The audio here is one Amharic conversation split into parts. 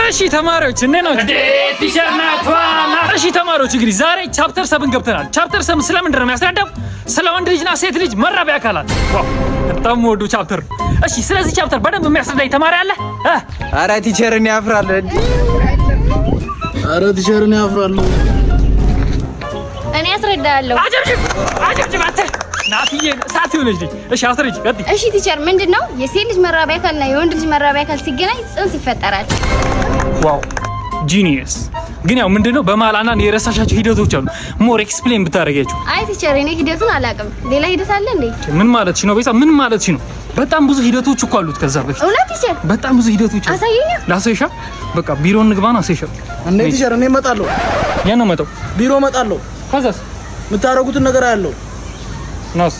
እሺ ተማሪዎች እኔ ነው ቲቸር ናቷና እሺ ተማሪዎች እንግዲህ ዛሬ ቻፕተር 7 ገብተናል። ቻፕተር 7 ስለምንድን ነው የሚያስረዳው? ስለ ወንድ ልጅና ሴት ልጅ መራቢያ አካላት። ዋው በጣም ወዱ ቻፕተር። እሺ ስለዚህ ቻፕተር በደንብ የሚያስረዳኝ ተማሪ አለ? አረ ቲቸርን ያፍራል። አረ ቲቸርን ያፍራል። እኔ አስረዳለሁ። አጀብጅ ባተ ናትዬ ሳት ይሆነሽ ልጅ። እሺ አስረጅ ቀጥ። እሺ ቲቸር ምንድነው የሴት ልጅ መራቢያ አካልና የወንድ ልጅ መራቢያ አካል ሲገናኝ ጽንስ ይፈጠራል። ዋው ጂኒየስ። ግን ያው ምንድነው በመሀል የረሳሻቸው ሂደቶች አሉ። ሞር ኤክስፕሌን ብታረጋችሁ። አይ ቲቸር እኔ ሂደቱን አላውቅም። ሌላ ሂደት አለ እንዴ? ምን ማለትሽ ነው ቤዛ? ምን ማለትሽ ነው? በጣም ብዙ ሂደቶች እኮ አሉት ከዛ በፊት። እውነት ቲቸር? በጣም ብዙ ሂደቶች አሉ። አሳየኝ። ላሳይሻ? በቃ ቢሮ እንግባና አሳይሻ። እንዴ ቲቸር እኔ እመጣለሁ። ያን ነው መጣው። ቢሮ እመጣለሁ። ከዛስ የምታረጉትን ነገር አያለው። ናስ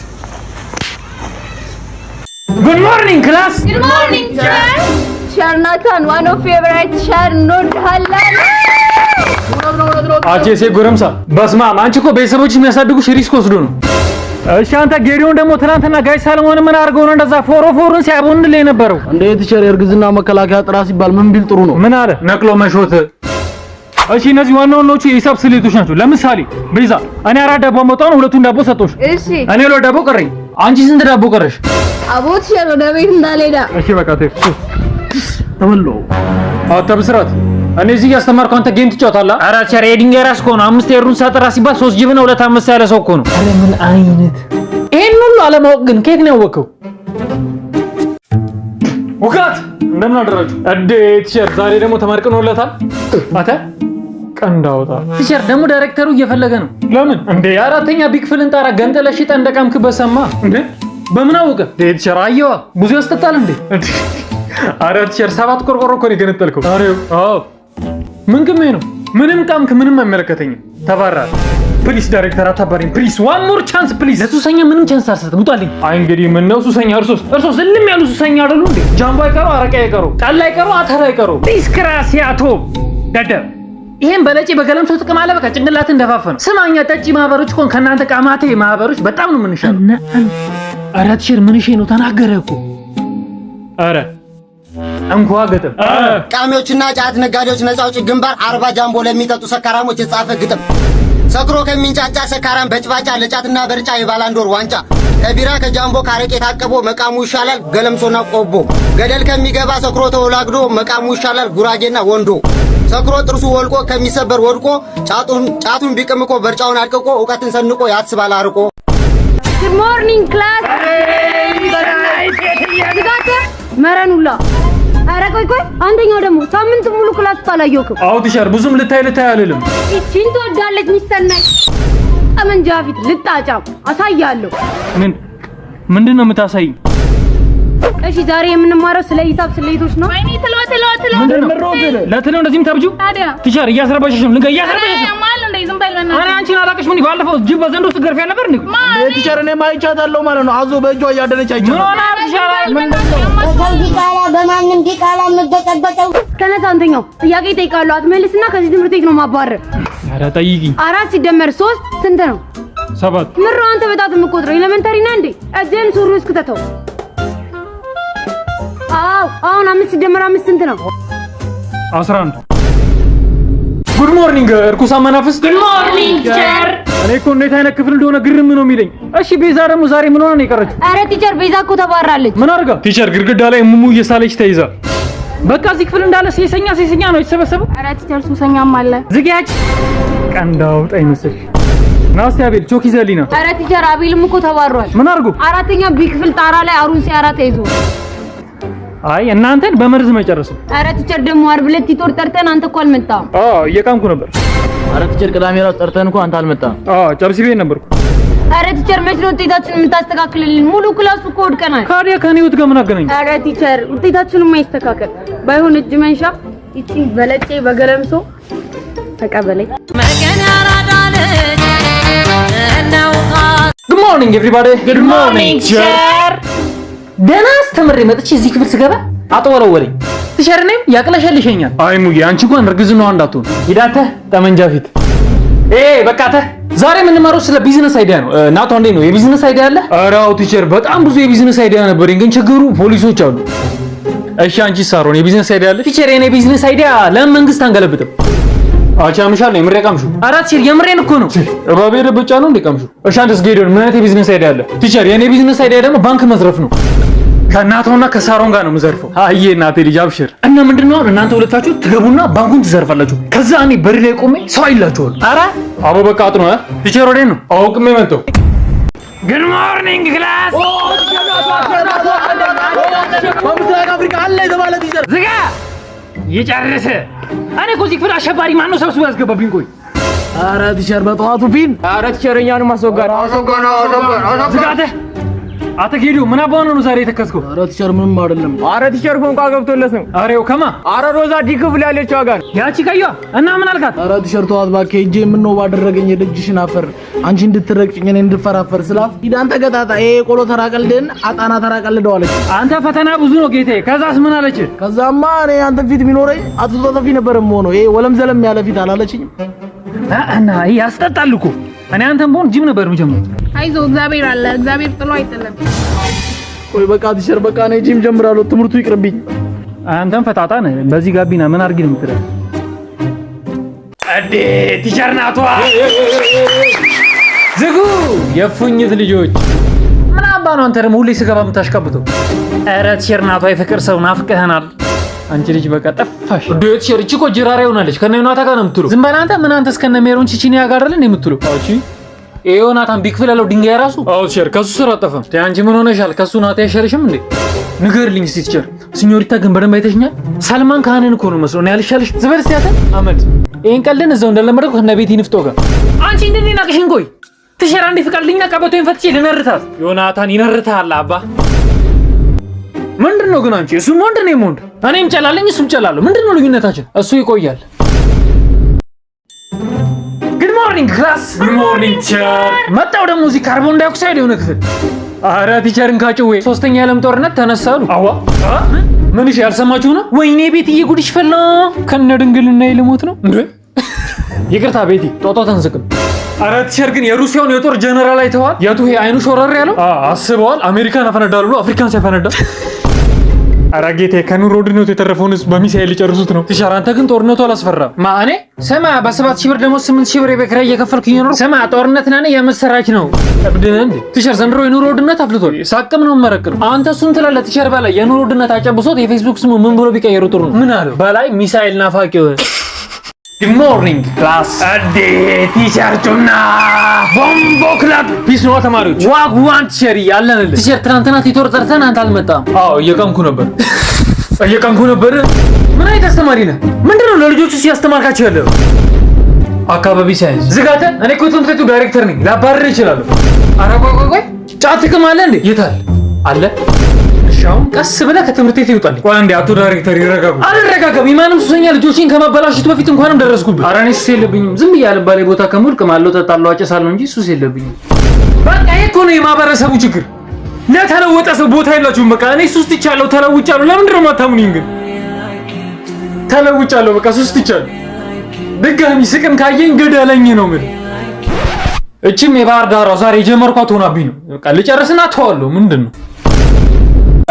Good morning class. Good morning sir. ሸርናታን one of favorite ሸር እንወድሃለን። አቼ ሴ ጎረምሳ በስማ አንቺ እኮ ቤተሰቦችሽ የሚያሳድጉሽ ሪስክ ወስዶ ነው። እሺ አንተ ጌሪዮን ደግሞ ትናንትና ጋይ ሳልሞን ምን አድርገው ነው እንደዛ ፎሮፎሩን ሲያቦንልኝ የነበረው? እንዴ ቲቸር የእርግዝና መከላከያ ጥራ ሲባል ምን ቢል ጥሩ ነው? ምን አለ? ነቅሎ መሾት። እሺ እነዚህ ዋናዎቹ የሂሳብ ስሌቶች ናቸው። ለምሳሌ ቤዛ እኔ 4 ዳቦ አመጣው ነው 2 ዳቦ ሰጠሁሽ። እሺ እኔ 2 ዳቦ ቀረኝ። አንቺ ስንት ዳቦ ቀረሽ? አቦት ሸር ወደ ቤት እንዳልሄዳ። እሺ በቃ ተበሎ አታብስራት። እኔ እዚህ ያስተማርኩ አንተ ጌም ትጫወታለህ? ኧረ ቸር የድንጋይ ራስ እኮ ነው። 5 የሩን ሳጠራ ሲባል 3 ጅብ ነው 2 5 ያለ ሰው እኮ ነው። ኧረ ምን አይነት ይሄን ሁሉ አለማወቅ ግን ከየት ነው ያወቀው? ወጋት እንደምን አደራችሁ? እንዴት ቸር ዛሬ ደግሞ ተመርቀኖለታል። አታ ቀንዳውታ ቲቸር ደግሞ ዳይሬክተሩ እየፈለገ ነው። ለምን እንዴ? አራተኛ ቢክፍልን ጣራ ገንጠለሽ ጠንደቃም ክበሰማ እንዴ? በምን አወቀ? ቲቸር አየዋ ብዙ ያስጠጣል እንዴ? አረ ቲቸር 7 ቆርቆሮ እኮ ነው የገነጠልከው። አዎ ምን ግሜ ነው? ምንም ቃምክ ምንም አይመለከተኝም። ተባራል። ፕሊስ ዳይሬክተር አታባሪኝ ፕሊስ። ዋን ሞር ቻንስ ፕሊስ። ለሱሰኛ ምንም ቻንስ አልሰጥም። ውጣልኝ። አይ እንግዲህ ምን ነው ሱሰኛ? እርሶስ እልም ያሉ ሱሰኛ አይደሉ እንዴ? ጃምቦ አይቀሩ፣ አረቄ አይቀሩ፣ ጠላ አይቀሩ፣ አተር አይቀሩ። ዲስክራሲያቶ ደደብ ይሄን በለጪ በገለምሶ ጥቅም አለ። በቃ ጭንቅላት እንደፋፈነው። ስማኛ ጠጪ ማህበሮች ኮን ከናንተ ቃማቴ ማህበሮች በጣም ነው የምንሻለው። አረ ቲቸር ምን እሺ ነው ተናገረ እኮ። አረ እንኳ ገጥም ቃሚዎችና ጫት ነጋዴዎች ነፃ አውጪ ግንባር 40 ጃምቦ ለሚጠጡ ሰካራሞች የተጻፈ ግጥም። ሰክሮ ከሚንጫጫ ሰካራም በጭባጫ ለጫትና በርጫ የባላንዶር ዋንጫ ከቢራ ከጃምቦ ካረቄ ታቀቦ መቃሙ ይሻላል ገለምሶና ቆቦ። ገደል ከሚገባ ሰክሮ ተወላግዶ መቃሙ ይሻላል ጉራጌና ወንዶ። ሰክሮ ጥርሱ ወልቆ ከሚሰበር ወድቆ ጫቱን ቢቅምቆ በርጫውን አድቅቆ ዕውቀትን ሰንቆ ያስባል አርቆ። Good morning class. መረኑላ አረ ቆይ አንደኛው ደግሞ ሳምንት ሙሉ ክላስ ታላየውከው። አው ቲቸር ብዙም ልታይ አልልም። እቺን ትወዳለች ሚሰናይ ጠመንጃ ፊት ልጣጫም አሳያለሁ። ምንድን ነው የምታሳይ? እሺ ዛሬ የምንማረው ስለ ሂሳብ ስሌቶች ነው። ወይኔ ትለው ለትለው እንደዚህም ተብጁ ታዲያ ቲቸር እያስረባሽሽ ነው። ልንገ እያስረባሽሽ ነው ማል እንደ ዝም በል በእናትህ። አረ አንቺን አላቀሽ ምን ባለፈው ጅብ በዘንዶ ውስጥ ገርፊያ ነበር እንዴ? ቲቸር እኔ ማይቻታለሁ ማለት ነው። አዞ በእጇ እያደረች አይቻለሁ። ምን ሆነ ይሻላል? ዲቃላ በማንም ዲቃላ የምትበጠበጠው ተነሳ። አንተኛው ጥያቄ ይጠይቃሉ አትመልስና ከዚህ ትምህርት ቤት ነው ማባረር። አረ ጠይቂኝ። 4 ሲደመር 3 ስንት ነው? 7 ምሮ አንተ በጣት የምትቆጥረው ኤሌመንተሪ ነህ እንዴ? እጄን ሱሪ ውስጥ ከተተው። አሁን 5 ሲደመር 5 ስንት ነው? 11 ጉድ ሞርኒንግ እርኩሳ መናፍስት። ጉድ ሞርኒንግ ቲቸር። እኔ እኮ እንዴት አይነት ክፍል እንደሆነ ግርም ነው የሚለኝ። እሺ ቤዛ ደግሞ ዛሬ ምን ሆነ ነው የቀረችው? አረ ቲቸር ቤዛ እኮ ተባራለች። ምን አድርጋ? ቲቸር ግድግዳ ላይ ሙሙ እየሳለች ተይዛ። በቃ እዚህ ክፍል እንዳለ ሴሰኛ ነው የተሰበሰበው። አረ ቲቸር ሱሰኛም አለ። ዝጊያች ቀንዳው ጣይመስል ናስቲ አቤል ቾክ ይዘሊና። አረ ቲቸር አቤልም እኮ ተባሯል። ምን አድርጎ? 4ኛ ቢ ክፍል ጣራ ላይ አሩን ሲያራ ተይዞ። አይ እናንተን በመርዝ መጨረስ። አረ ቲቸር ደግሞ ዓርብ ዕለት ቲቶር ጠርተን አንተ እኮ አልመጣም። እየቃምኩ ነበር። አረ ቲቸር ቅዳሜ ራስ ጠርተን እኮ አንተ አልመጣም። ጨብሲ ቤት ነበርኩ። አረ ቲቸር መች ነው ውጤታችንን የምታስተካክልልን? ሙሉ ክላሱ እኮ ወድቀናል። ካዲያ ከኔ ውጥ ጋር ምን አገናኝ? አረ ቲቸር ውጤታችንን ማይስተካከል ባይሆን እጅ መንሻ እቺ በለጬ በገለምሶ ተቀበለኝ። Good morning everybody. Good morning ቲቸር። ደህና አስተምሬ መጥቼ እዚህ ክፍል ስገባ አጥወለወለኝ። ቲቸር ነኝ ያቅለሸልሸኛል። አይ ሙዬ አንቺ እንኳን እርግዝናው እንዳትሆን ሂዳተ ጠመንጃ ፊት በቃተ። ዛሬ የምንማረው ስለ ቢዝነስ አይዲያ ነው። ናቱ እንዴ ነው የቢዝነስ አይዲያ አለ? ኧረ አዎ ቲቸር በጣም ብዙ የቢዝነስ አይዲያ ነበረኝ፣ ግን ችግሩ ፖሊሶች አሉ። እሺ አንቺ ሳሮን የቢዝነስ አይዲያ አለሽ? ቲቸር የኔ ቢዝነስ አይዲያ ለምን መንግስት አንገለብጥም? አቻ ምሻል ነው የምሬ ቀምሹ። አራት ቲቸር የምሬን እኮ ነው። እባቤ ደብጫ ነው እንደ ቀምሹ። እሺ አንተስ ጌዶን ምን አይነት የቢዝነስ አይዲያ አለ? ቲቸር የኔ ቢዝነስ አይዲያ ደግሞ ባንክ መዝረፍ ነው። ከእናቷና ከሳሮን ጋር ነው የምዘርፈው። አዬ እናቴ ልጅ አብሽር። እና ምንድነው እናንተ ሁለታችሁ ትገቡና ባንኩን ትዘርፋላችሁ። ከዛ እኔ በር ላይ ቆሜ ሰው አይላችኋል። አረ አቦ በቃ አጥኖ ቲቸር ወዴት ነው? አውቅሜ መጣሁ። ጉድ ሞርኒንግ ክላስ። በምስራቅ አፍሪካ አለ የተባለ ቲቸር ዝጋ ይጨርስ። እኔ እኮ እዚህ ክፍል አሸባሪ ማን ነው ሰብስቦ ያስገባብኝ? ቆይ ኧረ ቲቸር በጠዋቱ ፊን ኧረ ቲቸር እኛንም አስወጋድ ዝጋተ አተጌዱ ምን አባኑ ነው ዛሬ የተከስከው? ኧረ ቲቸር ምንም አይደለም። ኧረ ቲቸር ፎንቃ ገብቶለት ነው። አሬው ከማ ኧረ ሮዛ ዲ ክፍል ያለችው ጋር ያቺ ቀይዋ እና ምን አልካት? ኧረ ቲቸር ተዋት እባክህ። ሂጅ ምን ነው ባደረገኝ የደጅሽን አፈር አንቺ እንድትረቅጭኝ እኔ እንድፈራፈር ስላፍ ሂዳን ተገጣጣ ይሄ ቆሎ ተራቀልደን አጣና ተራቀልደው አለች። አንተ ፈተና ብዙ ነው ጌቴ። ከዛስ ምን አለች? ከዛማ እኔ አንተ ፊት ቢኖረኝ አጥቶ ጠፊ ነበር የምሆነው። ይሄ ወለም ዘለም ያለ ፊት አላለችኝም እና ያስጠጣል እኮ። እኔ አንተም ብሆን ጂም ነበር የምጀምረው። አይዞህ እግዚአብሔር አለ። እግዚአብሔር ጥሎ አይጥልም። ቆይ በቃ ቲቸር በቃ እኔ ጂም ጀምራለሁ። ትምህርቱ ይቅርብኝ። አንተም ፈጣጣ ነህ። በዚህ ጋቢና ምን አድርጊ ነው የምትለው? አዴ ቲቸር ናቷ ዝጉ የፉኝት ልጆች ምን አባ ነው አንተ ደግሞ ሁሌ ስገባ የምታሽቀብተው? ኧረ ቲቸር ናቷ የፍቅር ሰው ናፍቀኸናል። አንቺ ልጅ በቃ ጠፋሽ። ዶት ቲቸር እቺ እኮ ጅራራ ይሆናለች። ከነ ዮናታ ጋር ነው የምትለው። ዝም በል አንተ። ምን አንተ እስከነ ሜሮን ቺቺኒያ ጋር አይደል የምትለው? አውጪ ዮናታን ቢክፍል ያለው ድንጋይ ራሱ አው ቲቸር ከሱ ስራ አጠፋም። አንቺ ምን ሆነሻል? ከሱ ናታ አይሻልሽም እንዴ? ንገርልኝ እስቲ ቲቸር። ሲኞሪታ ግን በደንብ አይተሽኛል። ሰልማን ካህንን እኮ ነው መስሎ ነው ያልሻልሽ። ዝበር እስቲ ያተ አመድ ይሄን ቀልድን እዛው እንደለመደው ከነ ቤቲ ንፍጦ ጋር አንቺ እንደኔ ናቅሽን። ቆይ ቲቸር አንዴ ፍቃድልኝና ቀበቶኝ ፈትቼ ልነርታት። ዮናታን ይነርታል አባ። ምንድነው ግን አንቺ? እሱ ወንድ ነው ወንድ። እኔም ጨላለኝ እሱም ጨላለሁ። ምንድነው ልዩነታችን? እሱ ይቆያል። ጉድ ሞርኒንግ ክላስ። ጉድ ሞርኒንግ ቲቸር። መጣው ደግሞ እዚህ ካርቦን ዳይኦክሳይድ የሆነ ክፍል። አረ ቲቸርን ካጭዌ ሶስተኛ የዓለም ጦርነት ተነሳሉ። አዋ ምን እሺ ያልሰማችሁ ነው? ወይኔ ቤትዬ ጉድሽ ፈላ። ከነ ድንግልና ይልሞት ነው እንዴ? ይቅርታ ቤቲ ጦጦ ተንስቅም። አረ ቲቸር ግን የሩሲያውን የጦር ጀነራል አይተዋል? የቱ ይሄ አይኑ ሾረር ያለው አስበዋል? አሜሪካን አፈነዳሉ ብሎ አፍሪካን ሲያፈነዳ። አረ ጌቴ ከኑሮ ውድነቱ የተረፈውን ህዝብ በሚሳኤል ሊጨርሱት ነው። ቲቸር አንተ ግን ጦርነቱ አላስፈራም? ማኔ ስማ በ7,000 ብር ደግሞ 8,000 ብር የቤት ኪራይ እየከፈልኩ ነው። ስማ ጦርነት ነን የመሰራች ነው። እብድህ እንዴ ቲቸር? ዘንድሮ የኑሮ ውድነት አፍልቷል። ሳቅም ነው መረቅ ነው። አንተ እሱን ትላለህ ቲቸር። በላይ የኑሮ ውድነት አጨብሶት የፌስቡክ ስሙ ምን ብሎ ቢቀየሩ ጥሩ ነው? ምን አለው በላይ? ሚሳኤል ናፋቂው። ጉድ ሞርኒንግ ክላስ። አዴ ቲቸር ጩና ቦምቦ ክላብ ፒስ ነው ተማሪዎች። ዋን ቲቸር ያለንልህ ቲቸር። ትናንትና ቲቶር ጠርተን አንተ አልመጣም። አዎ እየቀምኩ ነበር ምን አይነት አስተማሪ ነህ? ምንድነው ለልጆቹ ሲያስተማርካቸው ያለው? አካባቢ ሳይንስ ዝጋተ። እኔ እኮ ትምህርት ቤቱ ዳይሬክተር ነኝ። ላባርር እችላለሁ። ኧረ ቆይ ጫት ጥቅም አለ እንዴ? የታል አለ? ሻው ቀስ ብለህ ከትምህርት ቤት ይውጣልኝ። ቆይ አንዴ አቶ ዳይሬክተር ይረጋጉ። አልረጋጋም። የማንም ሱሰኛ ልጆችን ከማበላሽቱ በፊት እንኳንም ደረስኩብህ። ኧረ እኔ ሱስ የለብኝም። ዝም ብያለሁ ባለ ቦታ ከሙልቅ ማለው ጠጣለው አጨሳለሁ እንጂ ሱስ የለብኝም። በቃ ይሄ እኮ ነው የማህበረሰቡ ችግር። ለተለወጠ ሰው ቦታ የላችሁም። በቃ እኔ ሱስ ትቻለሁ፣ ተለውጫለሁ። ለምንድን ነው የማታምኑኝ ግን? ተለውጫለሁ፣ በቃ ሱስ ትቻለሁ። ድጋሚ ስቅም ካየኝ ገደለኝ ነው ምን? እቺም የባህር ዳሯ ዛሬ የጀመርኳት ሆናብኝ ነው። በቃ ልጨርስና ተዋለሁ። ምንድን ነው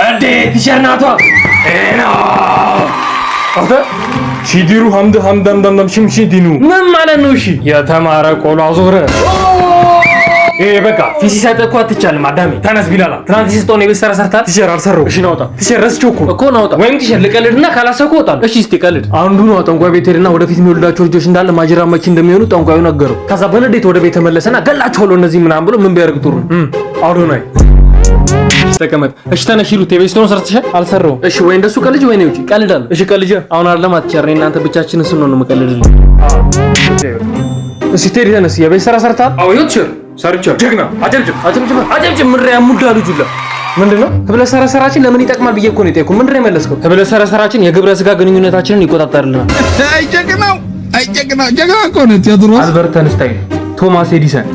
እንዴ ቲቸር ናቷ አተ ሺዲሩ ሐምዳም ሽምሺዲኑ ምን ማለት ነው? እሺ የተማረ ቆሎ አዞረ። በቃ ፊሲ ሳይጠቁ አትቻልም። አዳሜ ተነስ ቢላላ ትናንት ሲስጦን የቤት ስራ ሰርታል። ቲቸር አልሰራው። እሺ ናውጣ ቲቸር ረስቼው እኮ ናውጣ። ወይም ቲቸር ልቀልድና ካላሰብኩ እወጣለሁ። እሺ እስቲ ቀልድ። አንዱ ነው ጠንቋይ ቤት ሄድና ወደፊት የሚወልዳቸው ልጆች እንዳለ ማጅራ መቺ እንደሚሆኑ ጠንቋዩ ነገረው። ከዛ በንዴት ወደ ቤት ተመለሰና ገላቸዋለሁ እነዚህ ምናምን ብሎ ምን ቢያደርግ ጥሩ ነው? አዶናይ ተቀመጥ። እሺ ተነሽ ሂሩት የቤት ስራውን ሰርተሻል? አልሰራውም። እሺ ወይ እንደሱ ቀልጅ ወይ ነው ውጪ ቀልዳለሁ። እሺ ቀልጅ አሁን አይደለም ቲቸር እናንተ ብቻችንን ስንሆን ነው የምቀልድልኝ። እሺ ቴዲ ተነስ የቤት ስራ ሰርታል? አዎ ቲቸር ሰርቻለሁ። ጀግና አጨብጭብ ምድር ያሙዳሉ ጁላ ምንድነው? ህብለ ሰረሰራችን ለምን ይጠቅማል ብዬ እኮ ነው የጠየኩ። ምንድነው የመለስከው? ህብለ ሰረሰራችን የግብረ ስጋ ግንኙነታችንን ይቆጣጠርልናል። ጀግና እኮ ነው ቴዎድሮስ። አልበርት አንስታይን፣ ቶማስ ኤዲሰን